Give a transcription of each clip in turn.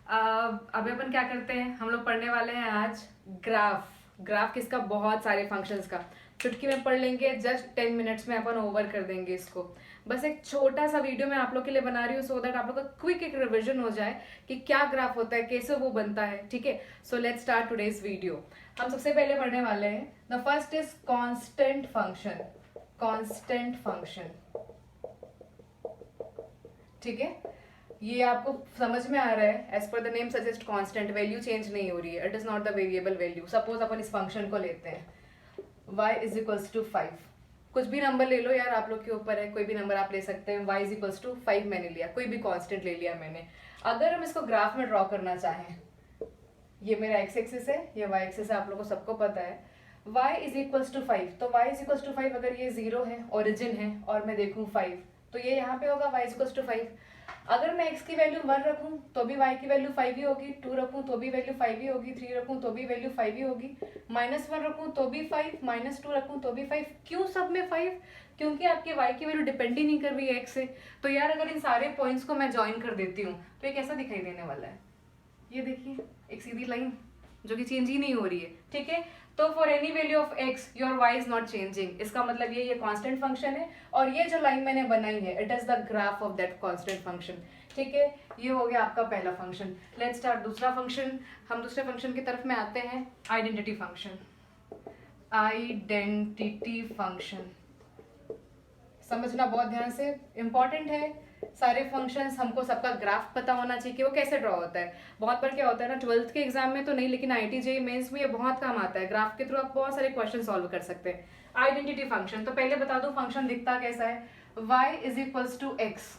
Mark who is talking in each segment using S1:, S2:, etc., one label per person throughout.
S1: अभी अपन क्या करते हैं, हम लोग पढ़ने वाले हैं आज ग्राफ। ग्राफ किसका? बहुत सारे फंक्शंस का। चुटकी में पढ़ लेंगे, जस्ट 10 मिनट्स में अपन ओवर कर देंगे इसको। बस एक छोटा सा वीडियो मैं आप लोग के लिए बना रही हूँ सो दैट आप लोग का क्विक एक रिविजन हो जाए कि क्या ग्राफ होता है, कैसे वो बनता है। ठीक है, so let's start today's video. हम सबसे पहले पढ़ने वाले हैं, the first is constant function. Constant function, ठीक है, ये आपको समझ में आ रहा है? As per the name suggest constant, value change नहीं हो रही है, it is not the variable value. Suppose अपन इस फंक्शन को लेते हैं y इज इक्वल्स टू 5। कुछ भी नंबर ले लो यार, आप लोग के ऊपर है, कोई भी नंबर आप ले सकते हैं। y इज इक्वल्स टू 5 मैंने लिया, कोई भी कांस्टेंट ले लिया मैंने। अगर हम इसको ग्राफ में ड्रॉ करना चाहें, ये मेरा x एक्सिस है, ये y एक्सिस है, आप लोगों को सबको पता है। y इज इक्वल्स टू 5, तो y इज इक्वल्स टू 5 अगर ये 0 है, ओरिजिन है, और मैं देखूं 5, तो ये यहाँ पे होगा y इज इक्वल्स टू 5। अगर मैं x की वैल्यू 1 रखूं तो भी y की वैल्यू 5 ही होगी, 2 रखूं तो भी वैल्यू 5 ही होगी, 3 रखूं तो भी वैल्यू 5 ही होगी, -1 रखूं तो भी 5, -2 रखूं तो भी 5। क्यों सब में 5? क्योंकि आपकी y की वैल्यू डिपेंड ही नहीं कर रही है x से। तो यार अगर इन सारे पॉइंट्स को मैं ज्वाइन कर देती हूँ तो ये कैसा दिखाई देने वाला है? ये देखिए, एक सीधी लाइन जो कि चेंज ही नहीं हो रही है। ठीक है, तो for any value of x your y is not changing. इसका मतलब ये कांस्टेंट फंक्शन है, और ये जो लाइन मैंने बनाई है it is the graph of that constant function. ठीक है, ये हो गया आपका पहला फंक्शन। लेट्स स्टार्ट दूसरा फंक्शन। हम दूसरे फंक्शन की तरफ में आते हैं, आइडेंटिटी फंक्शन। आइडेंटिटी फंक्शन समझना बहुत ध्यान से, इंपॉर्टेंट है। सारे फंक्शंस हमको सबका ग्राफ पता होना चाहिए कि वो कैसे ड्रॉ होता है। बहुत बार क्या होता है ना, 12th के एग्जाम में तो नहीं, लेकिन IIT JEE मेंस में ये बहुत काम आता है। ग्राफ के थ्रू आप बहुत सारे क्वेश्चन सॉल्व कर सकते हैं। आइडेंटिटी फंक्शन, तो पहले बता दो फंक्शन दिखता कैसा है। y is equals to x,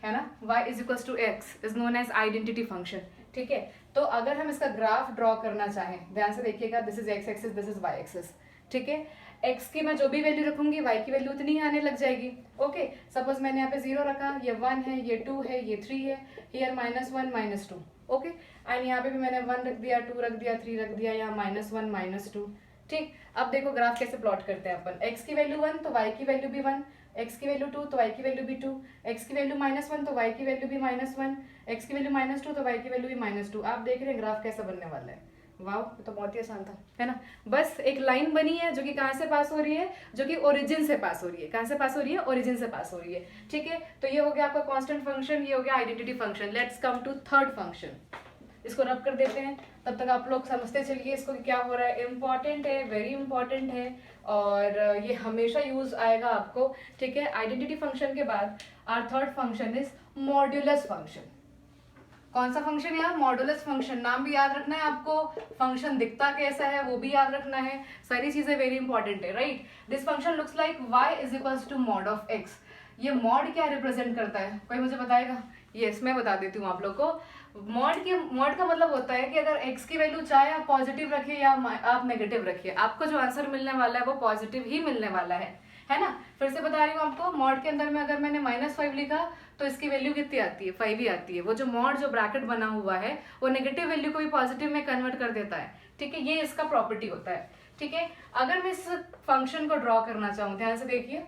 S1: है ना, y is equals to x is known as identity function. ठीक है, तो अगर हम इसका ग्राफ ड्रॉ करना चाहें, ध्यान से देखिएगा, this is x axis, this is y axis. ठीक है, x की मैं जो भी वैल्यू रखूंगी y की वैल्यू उतनी ही आने लग जाएगी। ओके, सपोज मैंने यहाँ पे 0 रखा, ये 1 है, ये 2 है, ये 3 है, हियर -1 -2। ओके, एंड यहाँ पे भी मैंने 1 रख दिया, 2 रख दिया, 3 रख दिया, यहाँ -1 -2। ठीक, अब देखो ग्राफ कैसे प्लॉट करते हैं अपन। x की वैल्यू 1 तो y की वैल्यू भी 1, x की वैल्यू 2 तो y की वैल्यू भी 2, x की वैल्यू -1 तो y की वैल्यू भी -1, x की वैल्यू -2 तो y की वैल्यू भी -2। आप देख रहे हैं ग्राफ कैसा बनने वाला है। वाह, ये तो बहुत ही आसान था, है ना। बस एक लाइन बनी है जो कि कहाँ से पास हो रही है, जो कि ओरिजिन से पास हो रही है। कहाँ से पास हो रही है? ओरिजिन से पास हो रही है। ठीक है, तो ये हो गया आपका कांस्टेंट फंक्शन, ये हो गया identity function. Let's come to third function. इसको रब कर देते हैं, तब तक आप लोग समझते चलिए इसको कि क्या हो रहा है। इंपॉर्टेंट है, वेरी इंपॉर्टेंट है, और ये हमेशा यूज आएगा आपको। ठीक है, आइडेंटिटी फंक्शन के बाद our third function is modulus function. कौन सा फंक्शन? यार मॉडुलस फंक्शन। नाम भी याद रखना है आपको, फंक्शन दिखता कैसा है वो भी याद रखना है, सारी चीजें वेरी इंपॉर्टेंट है, right. This function looks like y is equals to mod of x। ये मॉड क्या रिप्रेजेंट करता है, कोई मुझे बताएगा? यस, मैं बता देती हूँ आप लोग को। मॉड का मतलब होता है कि अगर x की वैल्यू चाहे आप पॉजिटिव रखिए या आप नेगेटिव रखिए, आपको जो आंसर मिलने वाला है वो पॉजिटिव ही मिलने वाला है ना। फिर से बता रही हूँ आपको, मॉड के अंदर में अगर मैंने -5 लिखा तो इसकी वैल्यू कितनी आती है? 5 ही आती है। वो जो मॉड जो ब्रैकेट बना हुआ है वो नेगेटिव वैल्यू को भी पॉजिटिव में कन्वर्ट कर देता है। ठीक है, ये इसका प्रॉपर्टी होता है। ठीक है, अगर मैं इस फंक्शन को ड्रॉ करना चाहूँ, ध्यान से देखिए,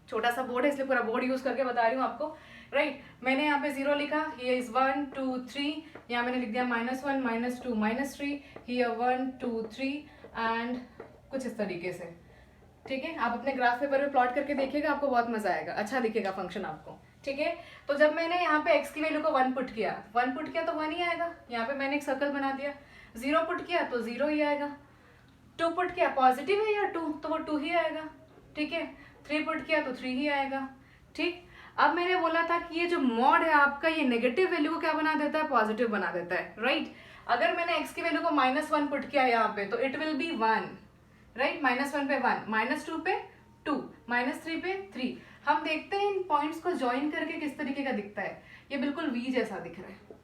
S1: छोटा सा बोर्ड है इसलिए पूरा बोर्ड यूज करके बता रही हूँ आपको, राइट। मैंने यहाँ पे 0 लिखा, ये इज 1 2 3, यहाँ मैंने लिख दिया -1 -2 -3, हियर 1 2 3 एंड कुछ इस तरीके से। ठीक है, आप अपने ग्राफ पेपर में प्लॉट करके देखिएगा, आपको बहुत मजा आएगा, अच्छा दिखेगा फंक्शन आपको। ठीक है, तो जब मैंने यहाँ पे x की वैल्यू को 1 पुट किया तो 1 ही आएगा। यहाँ पे मैंने एक सर्कल बना दिया, 0 पुट किया तो 0 ही आएगा, 2 पुट किया, पॉजिटिव है या 2 तो वो 2 ही आएगा। ठीक है, 3 पुट किया तो 3 ही आएगा। ठीक, अब मैंने बोला था कि ये जो मॉड है आपका, ये नेगेटिव वैल्यू को क्या बना देता है? पॉजिटिव बना देता है, राइट। अगर मैंने x की वैल्यू को -1 पुट किया यहाँ पे तो इट विल बी 1, राइट। -1 पे 1, -2 पे 2, -3 पे 3। हम देखते हैं इन पॉइंट्स को ज्वाइन करके किस तरीके का दिखता है। ये बिल्कुल v जैसा दिख रहा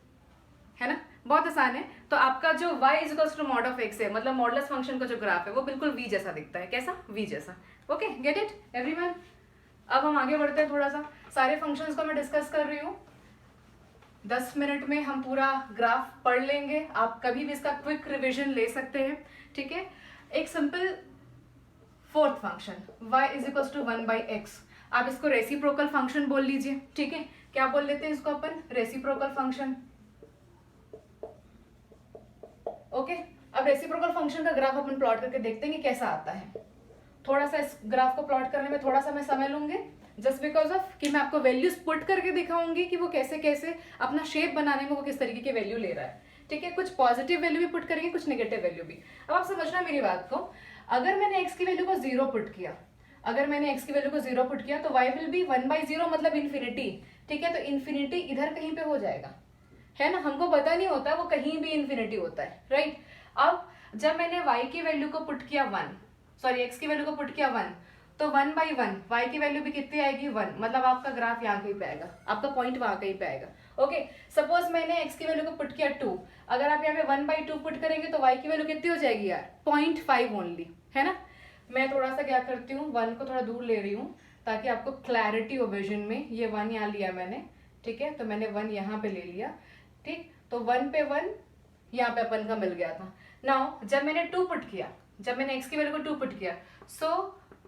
S1: है ना, बहुत आसान है। तो आपका जो y is equals to mod of x है, मतलब मॉडुलस फंक्शन का जो ग्राफ है वो बिल्कुल v जैसा दिखता है। कैसा? v जैसा। Okay, get it everyone. अब हम आगे बढ़ते हैं थोड़ा सा, सारे फंक्शंस को मैं डिस्कस कर रही हूँ। 10 मिनट में हम पूरा ग्राफ पढ़ लेंगे, आप कभी भी इसका क्विक रिविजन ले सकते हैं। ठीक है, एक simple fourth function y is equals to 1/x, आप इसको रेसिप्रोकल फंक्शन बोल लीजिए। ठीक है, क्या बोल लेते हैं इसको अपन? Reciprocal function. ओके, अब रेसिप्रोकल फंक्शन का ग्राफ अपन प्लॉट करके देखते हैं कि कैसा आता है। थोड़ा सा इस ग्राफ को प्लॉट करने में थोड़ा सा मैं समय लूंगी, जस्ट बिकॉज ऑफ कि मैं आपको वैल्यूज पुट करके दिखाऊंगी कि वो कैसे कैसे अपना शेप बनाने में वो किस तरीके की वैल्यू ले रहा है। ठीक है, कुछ पॉजिटिव वैल्यू भी पुट करेंगे, कुछ नेगेटिव वैल्यू भी। अब आप समझना मेरी बात को, अगर मैंने एक्स की वैल्यू को 0 पुट किया, अगर मैंने x की वैल्यू को 0 पुट किया तो y विल बी 1/0 मतलब इन्फिनिटी। ठीक है, तो इन्फिनिटी इधर कहीं पे हो जाएगा, है ना, हमको पता नहीं होता वो कहीं भी इन्फिनिटी होता है, राइट। अब जब मैंने y की वैल्यू को पुट किया 1, सॉरी x की वैल्यू को पुट किया 1, तो 1/1 y की वैल्यू भी कितनी आएगी 1, मतलब आपका ग्राफ यहाँ कहीं पे आएगा, आपका पॉइंट वहां कहीं पे आएगा। ओके, सपोज मैंने x की वैल्यू को पुट किया 2, अगर आप यहाँ पे 1/2 पुट करेंगे तो y की वैल्यू कितनी हो जाएगी यार 0.5 ओनली, है ना। मैं थोड़ा सा क्या करती हूँ, 1 को थोड़ा दूर ले रही हूँ ताकि आपको क्लैरिटी हो विजन में। ये 1 यहाँ लिया मैंने, ठीक है, तो मैंने 1 यहाँ पे ले लिया, ठीक, तो 1 पे 1 यहाँ पे अपन का मिल गया था। नाउ जब मैंने 2 पुट किया, जब मैंने x की वैल्यू को 2 पुट किया, सो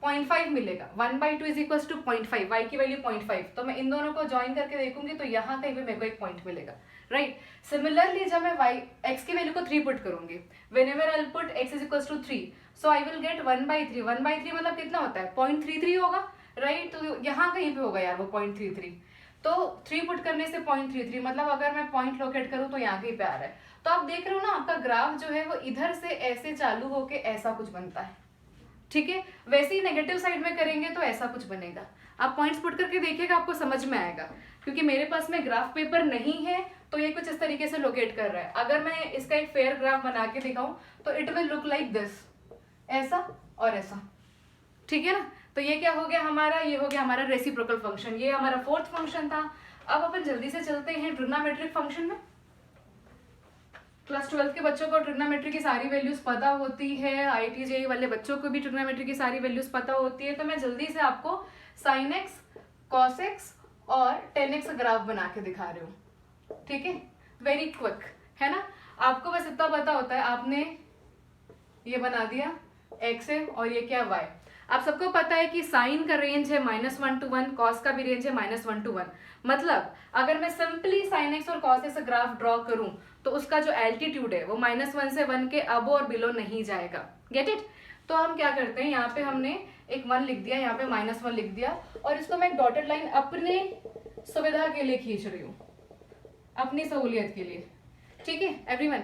S1: 0.5 मिलेगा, 1/2 इज इक्वल टू 0.5, y की वैल्यू 0.5, तो मैं इन दोनों को ज्वाइन करके देखूंगी तो यहाँ कहीं पे मेरे को एक पॉइंट मिलेगा, राइट। सिमिलरली जब मैं x की वैल्यू को 3 पुट करूंगी, whenever I put x is equal to 3, so I will get 1/3, 1/3 मतलब कितना होता है 0.33 होगा, राइट, तो यहाँ कहीं पे होगा यार वो 0.33, तो 3 पुट करने से 0.33, मतलब अगर मैं पॉइंट लोकेट करूँ तो यहाँ कहीं पे आ रहा है। तो आप देख रहे हो ना, आपका ग्राफ जो है वो इधर से ऐसे चालू होके ऐसा कुछ बनता है, ठीक है। वैसे ही नेगेटिव साइड में करेंगे तो ऐसा कुछ बनेगा। आप पॉइंट्स पुट करके देखिएगा, आपको समझ में आएगा, क्योंकि मेरे पास में ग्राफ पेपर नहीं है तो ये कुछ इस तरीके से लोकेट कर रहा है। अगर मैं इसका एक फेयर ग्राफ बना के दिखाऊं तो it will look like this, ऐसा और ऐसा, ठीक है ना। तो ये क्या हो गया हमारा, ये हो गया हमारा रेसिप्रोकल फंक्शन, ये हमारा फोर्थ फंक्शन था। अब अपन जल्दी से चलते हैं ट्रिग्नोमेट्रिक फंक्शन में। क्लास 12 के बच्चों को ट्रिग्नोमेट्री की सारी वैल्यूज पता होती है, IIT JEE वाले बच्चों को भी ट्रिग्नोमेट्री की सारी वैल्यूज पता होती है, तो मैं जल्दी से आपको sin x, cos x और tan x ग्राफ बना के दिखा रही हूँ, ठीक है, वेरी क्विक, है ना। आपको बस इतना पता होता है, आपने ये बना दिया x है और ये क्या y। आप सबको पता है कि साइन का रेंज है -1 to 1, कॉस का भी रेंज है -1 to 1, मतलब अगर मैं सिंपली साइन एक्स और कॉस एक्स ग्राफ ड्रॉ करूं तो उसका जो एल्टीट्यूड है वो -1 से 1 के अब और बिलो नहीं जाएगा, गेट इट। तो हम क्या करते हैं, यहाँ पे हमने एक 1 लिख दिया, यहाँ पे -1 लिख दिया, और इसको मैं एक डॉटेड लाइन अपने सुविधा के लिए खींच रही हूँ, अपनी सहूलियत के लिए, ठीक है एवरीवन।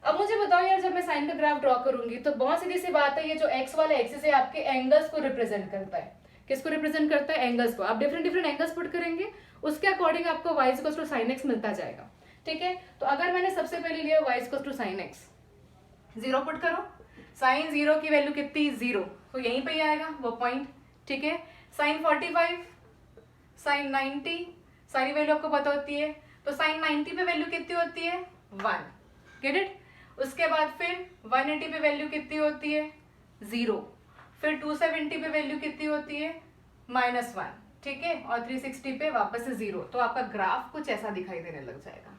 S1: अब मुझे बताओ यार, जब मैं साइन का ग्राफ ड्रॉ करूंगी तो बहुत सीधी सी बात है, ये जो एक्स वाला एक्सिस है आपके एंगल्स को रिप्रेजेंट करता है। किसको रिप्रेजेंट करता है, एंगल्स को। आप डिफरेंट डिफरेंट एंगल्स पुट करेंगे, उसके अकॉर्डिंग आपको y equals to sin x मिलता जाएगा, ठीक है। तो अगर मैंने सबसे पहले लिया y equals to sin x, 0 put करो, sin 0 की वैल्यू कितनी 0, तो यहीं पे ही आएगा वो पॉइंट, ठीक है। sin 45, sin 90, सारी वैल्यू आपको पता होती है, तो sin 90 पे वैल्यू कितनी होती है 1, गेट इट। उसके बाद फिर 180 पे वैल्यू कितनी होती है 0, फिर 270 पे वैल्यू कितनी होती है -1, ठीक है, और 360 पे वापस से 0, तो आपका ग्राफ कुछ ऐसा दिखाई देने लग जाएगा,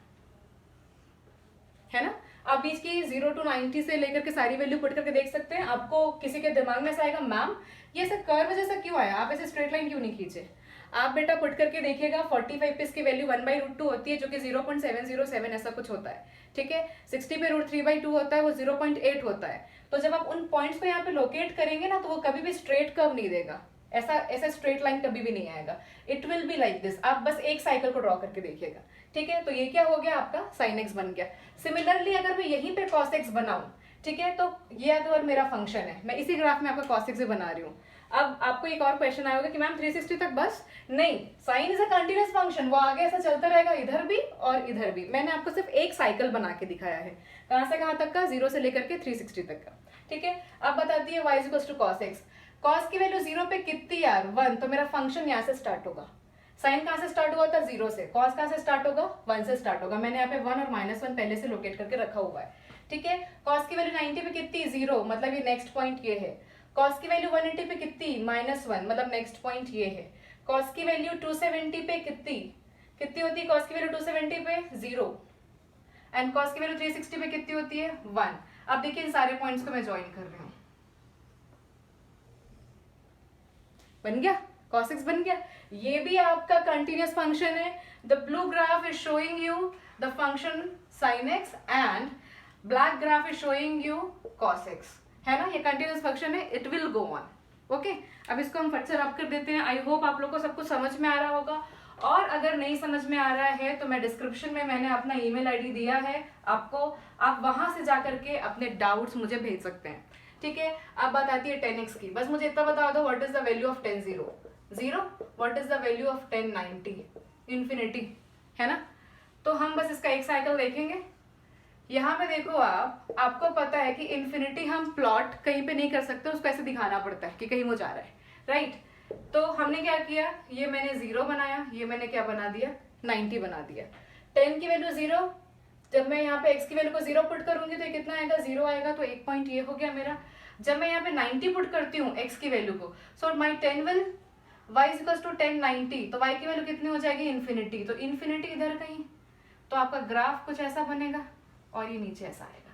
S1: है ना। आप बीच की 0 to 90 से लेकर के सारी वैल्यू पुट करके देख सकते हैं। आपको किसी के दिमाग में ऐसा आएगा, मैम ये ऐसा कर्व जैसा क्यों आया, आप ऐसे स्ट्रेट लाइन क्यों नहीं खींचे। आप बेटा पुट करके देखिएगा, 45 पे इसकी वैल्यू 1/√2 होती है, जो कि 0.707 ऐसा कुछ होता है, ठीक है। 60 पे √3/2 होता है, वो 0.8 होता है। तो जब आप उन पॉइंट्स को यहाँ पे लोकेट करेंगे ना, तो वो कभी भी स्ट्रेट कर्व नहीं देगा, ऐसा ऐसा स्ट्रेट लाइन कभी भी नहीं आएगा, it will be like this. आप बस एक साइकिल को ड्रॉ करके देखिएगा, ठीक है। तो ये क्या हो गया, आपका sin x बन गया। सिमिलरली अगर मैं यहीं पे cos x बनाऊं, ठीक है, तो ये अगर मेरा फंक्शन है, मैं इसी ग्राफ में आपका cos x से बना रही हूँ। अब आपको एक और क्वेश्चन आएगा कि मैम 360 तक बस नहीं, sine is a continuous function, वो आगे ऐसा चलता रहेगा, इधर भी और इधर भी। मैंने आपको सिर्फ एक साइकिल बना के दिखाया है, कहां से कहां तक का, 0 से लेकर के 360 तक का, ठीक है। अब बताती है y equals to cos x, cos की वैल्यू 0 पे कितनी यार 1, तो मेरा फंक्शन यहाँ से स्टार्ट होगा। साइन कहां से स्टार्ट हुआ था 0 से, cos कहां से स्टार्ट होगा 1 से स्टार्ट होगा। मैंने यहाँ पे 1 और -1 पहले से लोकेट करके रखा हुआ है, ठीक है। cos की वैल्यू 90 पे कितनी 0, मतलब ये नेक्स्ट पॉइंट ये है। cos की वैल्यू 180 पे कितनी -1, मतलब नेक्स्ट पॉइंट ये है। cos की वैल्यू 270 पे कितनी कितनी होती है, cos की वैल्यू 270 पे 0, एंड cos की वैल्यू 360 पे कितनी होती है 1। अब देखिए इन सारे पॉइंट्स को मैं ज्वाइन कर रही हूँ, बन गया cos x बन गया। ये भी आपका कंटिन्यूअस फंक्शन है। The blue graph is showing you the function sin x, and black graph is showing you cos x, है ना, ये कंटिन्यूस फंक्शन है, it will go on. Okay, अब इसको हम फट से रब कर देते हैं। आई होप आप लोग को सब कुछ समझ में आ रहा होगा, और अगर नहीं समझ में आ रहा है तो मैं डिस्क्रिप्शन में मैंने अपना ईमेल आईडी दिया है आपको, आप वहां से जाकर के अपने डाउट्स मुझे भेज सकते हैं। ठीक है, अब बात आती है 10x की। बस मुझे इतना बता दो, what is the value of 10 0 0, what is the value of 10 90 infinity, है ना। तो हम बस इसका एक साइकिल देखेंगे। यहाँ पे देखो आपको पता है कि इंफिनिटी हम प्लॉट कहीं पे नहीं कर सकते, उसको ऐसे दिखाना पड़ता है कि कहीं वो जा रहा है, राइट। तो हमने क्या किया, ये मैंने 0 बनाया, ये मैंने क्या बना दिया, 90 बना दिया। 10 की वैल्यू 0, जब मैं यहाँ पे x की वैल्यू को 0 पुट करूंगी तो ये कितना आएगा, 0 आएगा, तो एक पॉइंट ये हो गया मेरा। जब मैं यहाँ पे 90 पुट करती हूँ x की वैल्यू को, so my 10 will y is equal to 10 90, तो y की वैल्यू कितनी हो जाएगी, इन्फिनिटी। तो इन्फिनिटी इधर कहीं, तो आपका ग्राफ कुछ ऐसा बनेगा और ये नीचे ऐसा आएगा।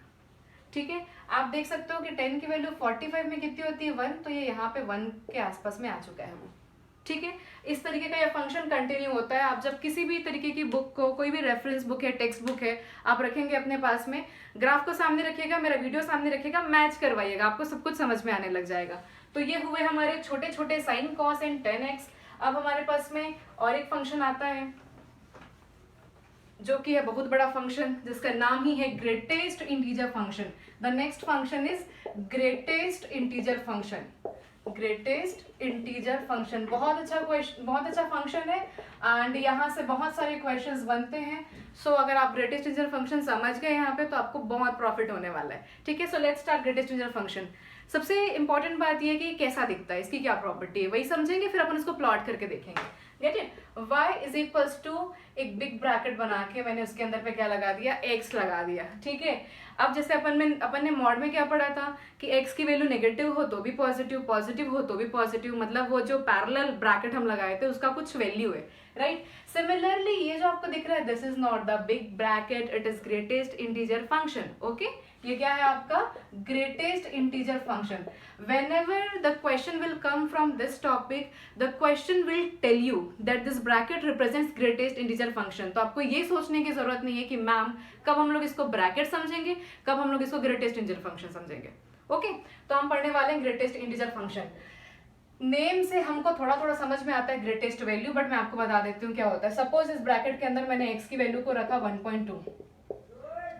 S1: ठीक है, आप देख सकते हो कि 10 की वैल्यू 45 में कितनी होती है, 1, तो ये यहाँ पे 1 के आसपास में आ चुका है वो। ठीक है, इस तरीके का ये फंक्शन कंटिन्यू होता है। आप जब किसी भी तरीके की बुक को, कोई भी रेफरेंस बुक है, टेक्स्ट बुक है, आप रखेंगे अपने पास में, ग्राफ को सामने रखिएगा, मेरा वीडियो सामने रखिएगा, मैच करवाइएगा, आपको सब कुछ समझ में आने लग जाएगा। तो ये हुए हमारे छोटे छोटे साइन, कॉस एंड 10x। अब हमारे पास में और एक फंक्शन आता है जो कि है बहुत बड़ा फंक्शन, जिसका नाम ही है greatest integer function. The next function is greatest integer function. Greatest integer function बहुत अच्छा फंक्शन है, एंड यहाँ से बहुत सारे क्वेश्चंस बनते हैं। सो अगर आप ग्रेटेस्ट इंटीजर फंक्शन समझ गए यहाँ पे, तो आपको बहुत प्रॉफिट होने वाला है। ठीक है, so let's start greatest integer function. सबसे इंपॉर्टेंट बात यह है कि कैसा दिखता है, इसकी क्या प्रॉपर्टी है, वही समझेंगे, फिर अपन इसको प्लॉट करके देखेंगे। Get it, y is equals to एक बिग ब्रैकेट बना के मैंने उसके अंदर पे क्या लगा दिया, x लगा दिया। ठीक है, अब जैसे अपन ने मॉड में क्या पढ़ा था कि x की वैल्यू नेगेटिव हो तो भी पॉजिटिव, पॉजिटिव हो तो भी पॉजिटिव, मतलब वो जो पैरेलल ब्रैकेट हम लगाए थे उसका कुछ वैल्यू है, राइट। सिमिलरली ये जो आपको दिख रहा है, this is not the big bracket, it is greatest integer function. Okay, ये क्या है आपका greatest integer function. whenever the question will come from this topic, the question will tell you that this bracket represents greatest integer function। तो आपको ये सोचने की जरूरत नहीं है कि मैम कब हम लोग इसको ब्रैकेट समझेंगे, कब हम लोग इसको ग्रेटेस्ट इंटीजर फंक्शन समझेंगे। ओके, तो हम पढ़ने वाले हैं ग्रेटेस्ट इंटीजर फंक्शन। नेम से हमको थोड़ा थोड़ा समझ में आता है ग्रेटेस्ट वैल्यू, बट मैं आपको बता देती हूँ क्या होता है। सपोज इस ब्रैकेट के अंदर मैंने x की वैल्यू को रखा 1.2,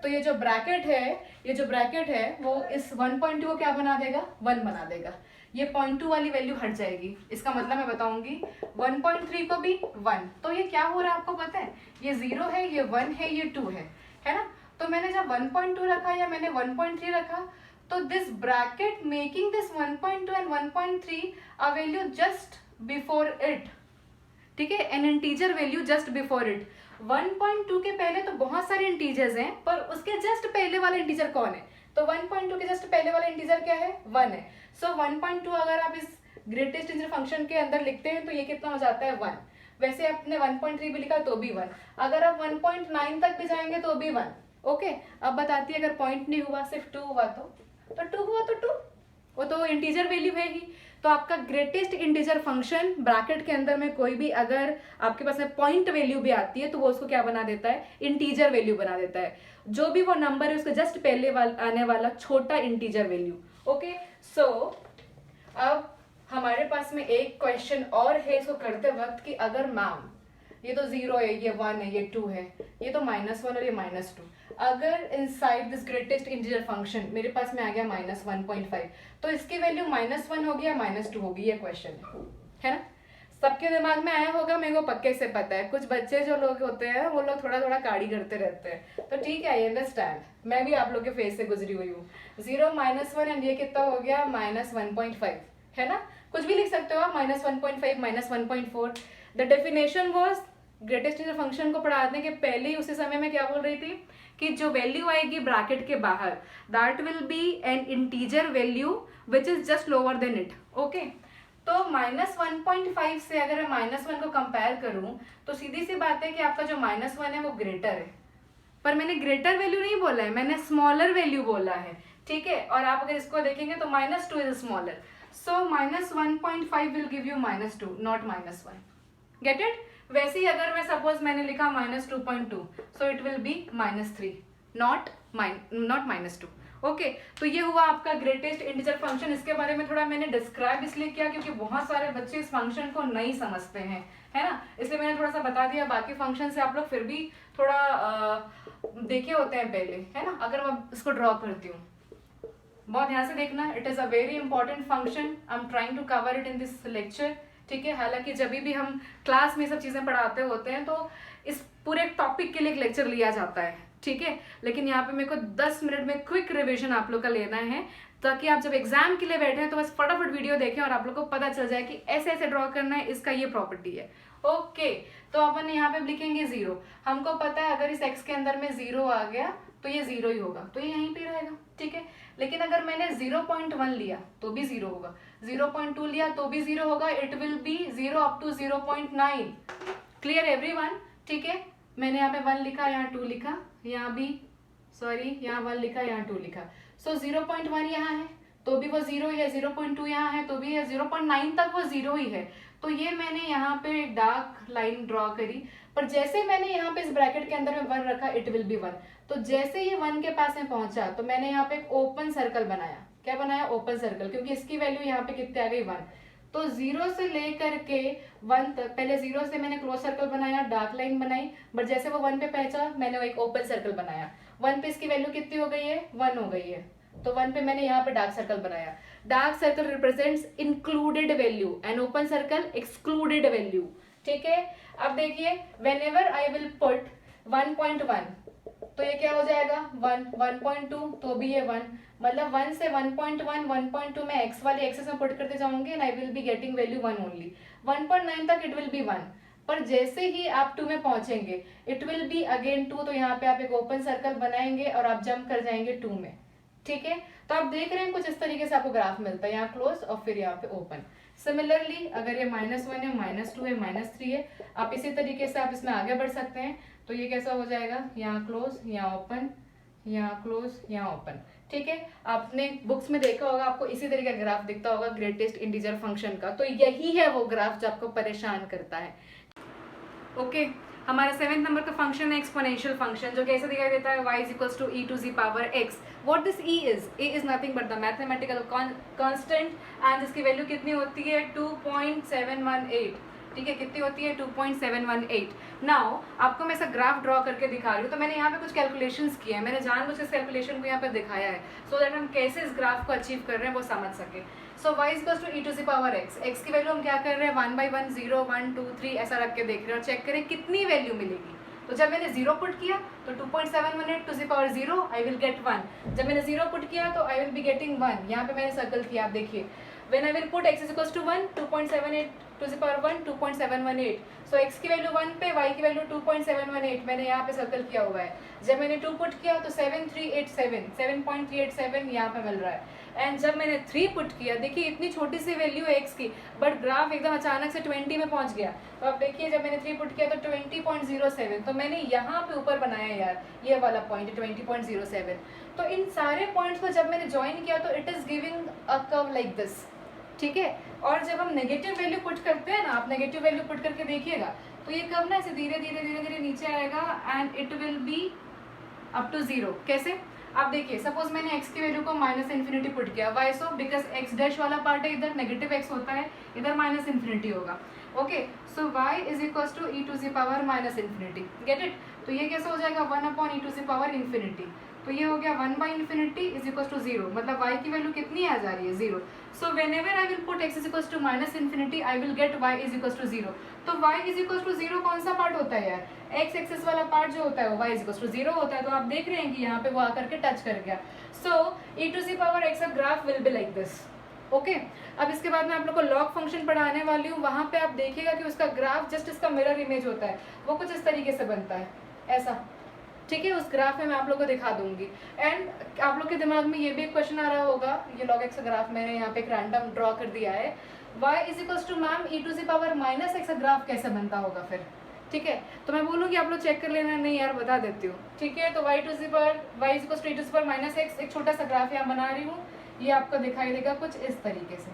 S1: तो ये जो ब्रैकेट है वो इस 1.2 को क्या बना देगा, 1 बना देगा। ये 0.2 वाली वैल्यू हट जाएगी, इसका मतलब मैं बताऊंगी 1.3 को भी 1। तो ये क्या हो रहा है आपको पता है, ये 0 है, ये 1 है, ये 2 है ना। तो मैंने जब 1.2 रखा या मैंने 1.3 रखा, तो this bracket making this 1.2 and 1.3 a value just before it. ठीक है, N integer value just before it. 1.2 के पहले तो बहुत सारे इंटीजर्स हैं, पर उसके जस्ट पहले वाला इंटीजर कौन है, तो 1.2 के जस्ट पहले वाला इंटीजर क्या है, 1 है। सो 1.2 अगर आप इस ग्रेटेस्ट इंटीजर फंक्शन के अंदर लिखते हैं तो ये कितना हो जाता है, 1। वैसे आपने 1.3 भी लिखा तो भी 1, अगर आप 1.9 तक भी जाएंगे तो भी 1। ओके, अब बताती है अगर पॉइंट नहीं हुआ, सिर्फ 2 हुआ तो 2 हुआ तो 2, वो तो इंटीजर वैल्यू है ही। तो आपका ग्रेटेस्ट इंटीजर फंक्शन ब्रैकेट के अंदर में कोई भी अगर आपके पास में पॉइंट वैल्यू भी आती है तो वो उसको क्या बना देता है, इंटीजर वैल्यू बना देता है। जो भी वो नंबर है उसके जस्ट पहले आने वाला छोटा इंटीजर वैल्यू। ओके, सो अब हमारे पास में एक क्वेश्चन और है इसको करते वक्त कि अगर मैम ये तो 0 है, ये 1 है, ये 2 है, ये तो -1 और ये -2, अगर inside this greatest integer function मेरे पास में आ गया -1.5, तो इसकी वैल्यू -1 होगी या -2 होगी, ये क्वेश्चन है ना। सबके दिमाग में आया होगा, मेरे को पक्के से पता है। कुछ बच्चे जो लोग होते हैं वो लोग थोड़ा थोड़ा काड़ी करते रहते हैं, तो ठीक है, आई अंडरस्टैंड, मैं भी आप लोग के फेस से गुजरी हुई हूँ। 0 -1 एंड ये कितना हो गया, -1.5, है ना। कुछ भी लिख सकते हो आप, -1.5 -1.4। The definition was, greatest integer function को पढ़ाने के पहले ही उसी समय में क्या बोल रही थी कि जो वैल्यू आएगी ब्रैकेट के बाहर, that will be N integer value which is just lower than it. Okay, तो -1.5 से अगर मैं -1 को कंपेयर करूं तो सीधी सी बात है कि आपका जो -1 है वो ग्रेटर है, पर मैंने ग्रेटर वैल्यू नहीं बोला है, मैंने स्मॉलर वैल्यू बोला है। ठीक है, और आप अगर इसको देखेंगे तो -2 is smaller, so -1.5 will give you -2 not -1। Get it. वैसे ही अगर मैं सपोज मैंने लिखा -2.2, so it will B -3। Not -2। Okay, तो ये हुआ आपका ग्रेटेस्ट इंटीजर फंक्शन। इसके बारे में थोड़ा मैंने डिस्क्राइब इसलिए किया क्योंकि बहुत सारे बच्चे इस फंक्शन को नहीं समझते हैं, है ना, इसलिए मैंने थोड़ा सा बता दिया। बाकी फंक्शन से आप लोग फिर भी थोड़ा देखे होते हैं पहले, है ना। अगर मैं इसको ड्रॉ करती हूँ, बहुत ध्यान से देखना, it is a very important function, I am trying to cover it in this lecture, ठीक है। हालांकि जब भी हम क्लास में सब चीज़ें पढ़ाते होते हैं तो इस पूरे टॉपिक के लिए एक लेक्चर लिया जाता है, ठीक है, लेकिन यहाँ पे मेरे को 10 मिनट में क्विक रिविजन आप लोग का लेना है, ताकि आप जब एग्जाम के लिए बैठे हैं तो बस फटाफट वीडियो देखें और आप लोग को पता चल जाए कि ऐसे ऐसे ड्रॉ करना है, इसका ये प्रॉपर्टी है। ओके, तो अपन यहाँ पे लिखेंगे 0। हमको पता है अगर इस x के अंदर में 0 आ गया तो ये 0 ही होगा, तो ये यहीं पे रहेगा, ठीक है। लेकिन अगर मैंने 0.1 लिया तो भी 0 होगा, 0.2 लिया तो भी 0 होगा, it will be 0 up to 0.9। Clear everyone, ठीक है। मैंने यहाँ पे 1 लिखा, यहाँ 2 लिखा, यहाँ भी सॉरी यहाँ 1 लिखा, यहाँ 2 लिखा। सो 0.1 यहाँ है तो भी वो 0 ही है, 0.2 यहाँ है तो भी है, 0.9 तक वो 0 ही है। तो ये मैंने यहाँ पे डार्क लाइन ड्रॉ करी, पर जैसे मैंने यहाँ पे इस ब्रैकेट के अंदर में 1 रखा, इट विल बी 1। तो जैसे ये 1 के पास में पहुंचा तो मैंने यहाँ पे एक ओपन सर्कल बनाया। क्या बनाया? ओपन सर्कल, क्योंकि इसकी वैल्यू यहाँ पे कितनी आ गई? 1। तो 0 से लेकर के 1 तक, पहले 0 से मैंने क्लोज सर्कल बनाया, डार्क लाइन बनाई, बट जैसे वो 1 पे पहुंचा मैंने एक ओपन सर्कल बनाया। 1 पे इसकी वैल्यू कितनी हो गई है? 1 हो गई है, तो 1 पे मैंने यहाँ पे डार्क सर्कल बनाया। Dark circle represents included value and open circle excluded value, ठीक है। अब देखिए, व्हेनेवर आई विल पुट 1.1 तो ये क्या हो जाएगा? 1, 1.2 तो भी ये 1, मतलब 1 से 1.1, 1.2 में x वाली एक्सेस में पुट करते जाऊंगे and I will be getting value 1 only. 1.9 तक इट विल बी 1, पर जैसे ही आप 2 में पहुंचेंगे इट विल बी अगेन 2, तो यहाँ पे आप एक ओपन सर्कल बनाएंगे और आप जंप कर जाएंगे 2 में, ठीक है। तो आप देख रहे हैं कुछ इस तरीके से आपको ग्राफ मिलता है, यहाँ क्लोज और फिर यहाँ पे ओपन। सिमिलरली अगर ये -1 है, -2 है, -3 है, आप इसी तरीके से आप इसमें आगे बढ़ सकते हैं। तो ये कैसा हो जाएगा? यहाँ क्लोज, यहाँ ओपन, यहाँ क्लोज, यहाँ ओपन, ठीक है। आपने बुक्स में देखा होगा, आपको इसी तरीके का ग्राफ दिखता होगा ग्रेटेस्ट इंटीजर फंक्शन का। तो यही है वो ग्राफ जो आपको परेशान करता है। ओके, हमारा 7th नंबर का फंक्शन है एक्सपोनेंशियल फंक्शन, जो कैसे दिखाई देता है? y = e to the power x। What this e is? e is nothing but the mathematical constant and इसकी वैल्यू कितनी होती है? 2.718, ठीक है। कितनी होती है? 2.718। नाउ आपको मैं ऐसा ग्राफ ड्रॉ करके दिखा रही हूँ, तो मैंने यहाँ पे कुछ कैलकुलेशंस किए हैं, मैंने जानबूझ इस कैलकुलेशन को यहाँ पे दिखाया है सो दैट हम कैसे इस ग्राफ को अचीव कर रहे हैं वो समझ सके। सो y = e to the power x, x की वैल्यू हम क्या कर रहे हैं? 1 by 1, 0, 1, 2, 3 ऐसा रख के देख रहे हैं और चेक करें कितनी वैल्यू मिलेगी। तो जब मैंने 0 पुट किया तो 2.718 to the power 0 I will gate 1। जब मैंने 0 पुट किया तो आई विल बी गेटिंग 1। यहाँ पे मैंने सर्कल किया, आप देखिए, when I will put x = 1, 2.78 to the power 1, 2.718। So x की वैल्यू 1 पे, y की वैल्यू 2.718 मैंने यहाँ पे सर्कल किया हुआ है। जब मैंने 2 पुट किया तो 7.387 यहाँ पे मिल रहा है। एंड जब मैंने 3 पुट किया, देखिए इतनी छोटी सी वैल्यू है x की, बट ग्राफ एकदम अचानक से 20 में पहुंच गया। तो आप देखिए, जब मैंने 3 पुट किया तो 20.07, तो मैंने यहाँ पे ऊपर बनाया यार, ये वाला पॉइंट 20.07। तो इन सारे पॉइंट्स को जब मैंने ज्वाइन किया तो it is giving a curve like this, ठीक है। और जब हम नेगेटिव वैल्यू पुट करते हैं ना, आप नेगेटिव वैल्यू पुट करके देखिएगा तो ये कर्व ना ऐसे धीरे धीरे धीरे धीरे नीचे आएगा and it will be up to 0। कैसे? आप देखिए, सपोज मैंने x की वैल्यू को -∞ पुट किया, why so? Because x dash वाला पार्ट है, इधर नेगेटिव x होता है, इधर -∞ होगा। Okay, so y = e to the power -∞। Get it? तो ये कैसे हो जाएगा? 1/e to the power ∞। तो ये हो गया 1/∞ = 0, मतलब y की वैल्यू कितनी आ जा रही है? 0। So whenever I will put x = -∞ I will gate y = 0। तो y = 0 कौन सा पार्ट होता है यार? x एक्सिस वाला पार्ट जो होता है वो y = 0 होता है। तो आप देख रहे हैं कि यहाँ पे वो आकर के टच कर गया। सो e to the power x का graph will be like this. Okay, अब इसके बाद मैं आप लोग को लॉग फंक्शन पढ़ाने वाली हूँ, वहाँ पे आप देखिएगा कि उसका ग्राफ जस्ट इसका मिरर इमेज होता है, वो कुछ इस तरीके से बनता है, ऐसा, ठीक है। उस ग्राफ में मैं आप लोग को दिखा दूंगी। एंड आप लोग के दिमाग में ये भी एक क्वेश्चन आ रहा होगा, ये log x का ग्राफ मैंने यहाँ पे एक रैंडम ड्रॉ कर दिया है, y = ma'am e to the power -x का ग्राफ कैसे बनता होगा फिर? ठीक है, तो मैं बोलूँगी आप लोग चेक कर लेना। नहीं यार, बता देती हूँ, ठीक है। तो y = e to the power -x एक छोटा सा ग्राफ यहाँ बना रही हूँ, ये आपको दिखाई देगा कुछ इस तरीके से,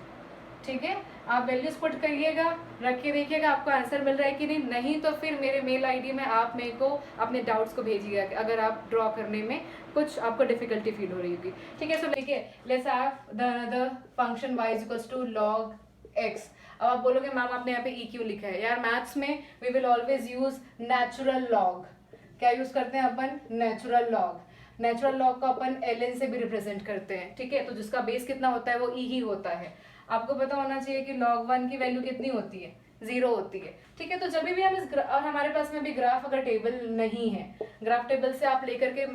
S1: ठीक है, आप वैल्यूज पुट करिएगा, रख के देखिएगा आपको आंसर मिल रहा है कि नहीं तो फिर मेरे मेल आईडी में आप मेरे को अपने डाउट्स को भेजिएगा अगर आप ड्रॉ करने में कुछ आपको डिफिकल्टी फील हो रही होगी। ठीक है, सो देखिए let's have the function y equals to log x। अब आप बोलोगे मैम आपने यहाँ पे ई क्यों लिखा है? यार मैथ्स में we will always use natural log. क्या यूज करते हैं अपन? Natural log. नेचुरल लॉग को अपन ln से भी रिप्रेजेंट करते हैं। ठीक है, तो जिसका बेस कितना होता है वो ई ही होता है। आपको पता होना चाहिए कि log 1 की वैल्यू कितनी होती है? 0 होती है। ठीक है, तो जब भी हम और हमारे पास में भी ग्राफ अगर टेबल नहीं है, ग्राफ टेबल से आप लेकर के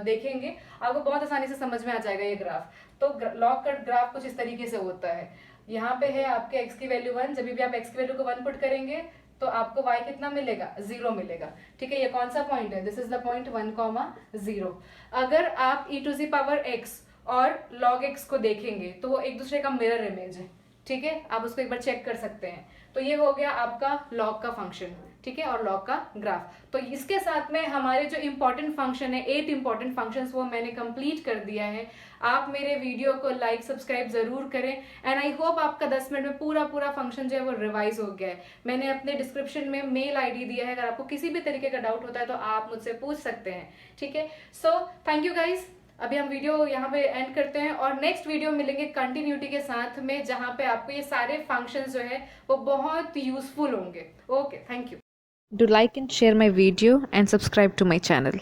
S1: देखेंगे आपको बहुत आसानी से समझ में आ जाएगा ये ग्राफ। तो लॉग का ग्राफ कुछ इस तरीके से होता है। यहाँ पे है आपके x की वैल्यू 1, जब भी आप x की वैल्यू को 1 पुट करेंगे तो आपको y कितना मिलेगा? 0 मिलेगा। ठीक है, ये कौन सा पॉइंट है? This is the point 1,0। अगर आप e to the power x और log x को देखेंगे तो वो एक दूसरे का मिरर इमेज है। ठीक है, आप उसको एक बार चेक कर सकते हैं। तो ये हो गया आपका log का फंक्शन, ठीक है, और log का ग्राफ। तो इसके साथ में हमारे जो इंपॉर्टेंट फंक्शन है, 8 इंपॉर्टेंट फंक्शंस, वो मैंने कंप्लीट कर दिया है। आप मेरे वीडियो को लाइक सब्सक्राइब जरूर करें एंड आई होप आपका 10 मिनट में पूरा फंक्शन जो है वो रिवाइज हो गया है। मैंने अपने डिस्क्रिप्शन में मेल आईडी दिया है, अगर आपको किसी भी तरीके का डाउट होता है तो आप मुझसे पूछ सकते हैं। ठीक है, सो थैंक यू गाइज। अभी हम वीडियो यहाँ पे एंड करते हैं और नेक्स्ट वीडियो मिलेंगे कंटिन्यूटी के साथ में, जहाँ पे आपको ये सारे फंक्शंस जो है वो बहुत यूजफुल होंगे। Okay, thank you.
S2: Do like and share my video and subscribe to my channel.